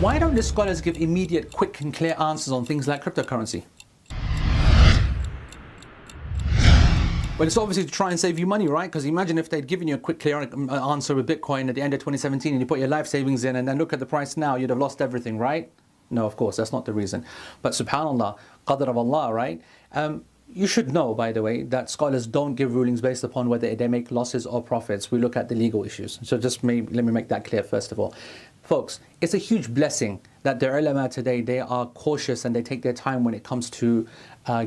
Why don't the scholars give immediate, quick and clear answers on things like cryptocurrency? Well, it's obviously to try and save you money, right? Because imagine if they'd given you a quick, clear answer with Bitcoin at the end of 2017 and you put your life savings in and then look at the price now, you'd have lost everything, right? No, of course, that's not the reason. But subhanAllah, qadr of Allah, right? You should know, by the way, that scholars don't give rulings based upon whether they make losses or profits. We look at the legal issues. So just let me make that clear first of all. Folks, it's a huge blessing that the ulama today, they are cautious and they take their time when it comes to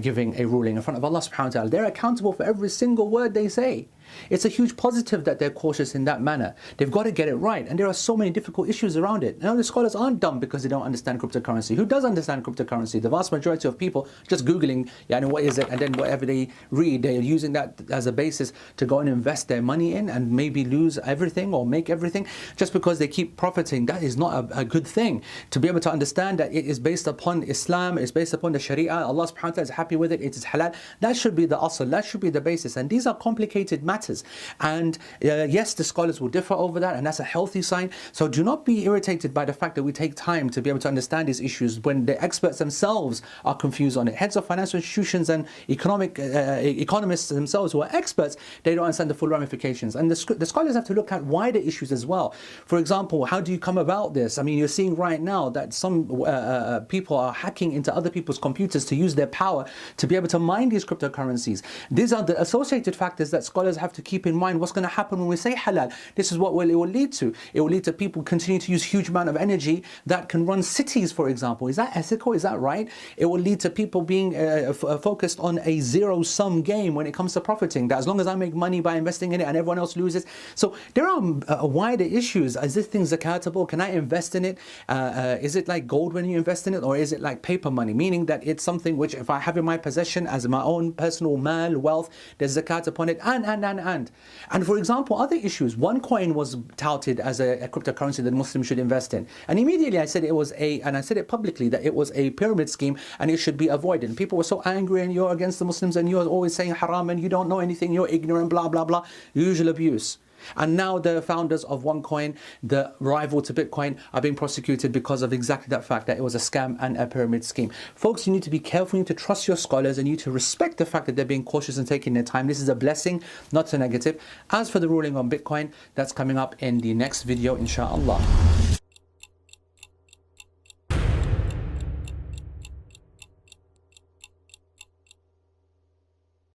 giving a ruling in front of Allah subhanahu wa ta'ala. They're accountable for every single word they say. It's a huge positive that they're cautious in that manner. They've got to get it right, and there are so many difficult issues around it. Now, the scholars aren't dumb because they don't understand cryptocurrency. Who does understand cryptocurrency? The vast majority of people just Googling, what is it, and then whatever they read, they're using that as a basis to go and invest their money in and maybe lose everything or make everything just because they keep profiting. That is not a good thing. To be able to understand that it is based upon Islam, it's based upon the Sharia, Allah subhanahu wa ta'ala is happy with it, it is halal. That should be the asl, that should be the basis. And these are complicated matters. And yes, the scholars will differ over that, and that's a healthy sign. So do not be irritated by the fact that we take time to be able to understand these issues when the experts themselves are confused on it. Heads of financial institutions and economists themselves who are experts, they don't understand the full ramifications. And the scholars have to look at wider issues as well. For example, how do you come about this? I mean, you're seeing right now that some people are hacking into other people's computers to use their power to be able to mine these cryptocurrencies. These are the associated factors that scholars have to keep in mind. What's going to happen when we say halal? This is what it will lead to. It will lead to people continue to use huge amount of energy that can run cities, for example. Is that ethical? Is that right? It will lead to people being focused on a zero-sum game when it comes to profiting. That as long as I make money by investing in it and everyone else loses. So there are wider issues. Is this thing zakatable? Can I invest in it? Is it like gold when you invest in it, or is it like paper money? Meaning that it's something which if I have in my possession as my own personal mal, wealth, there's zakat upon it, and for example, other issues. OneCoin was touted as a cryptocurrency that Muslims should invest in, and immediately I said I said it publicly, that it was a pyramid scheme and it should be avoided. And people were so angry, and you're against the Muslims and you're always saying haram and you don't know anything, you're ignorant, blah blah blah, usual abuse. And now the founders of OneCoin, the rival to Bitcoin, are being prosecuted because of exactly that fact, that it was a scam and a pyramid scheme. Folks, you need to be careful, you need to trust your scholars, and you need to respect the fact that they're being cautious and taking their time. This is a blessing, not a negative. As for the ruling on Bitcoin, that's coming up in the next video, inshallah.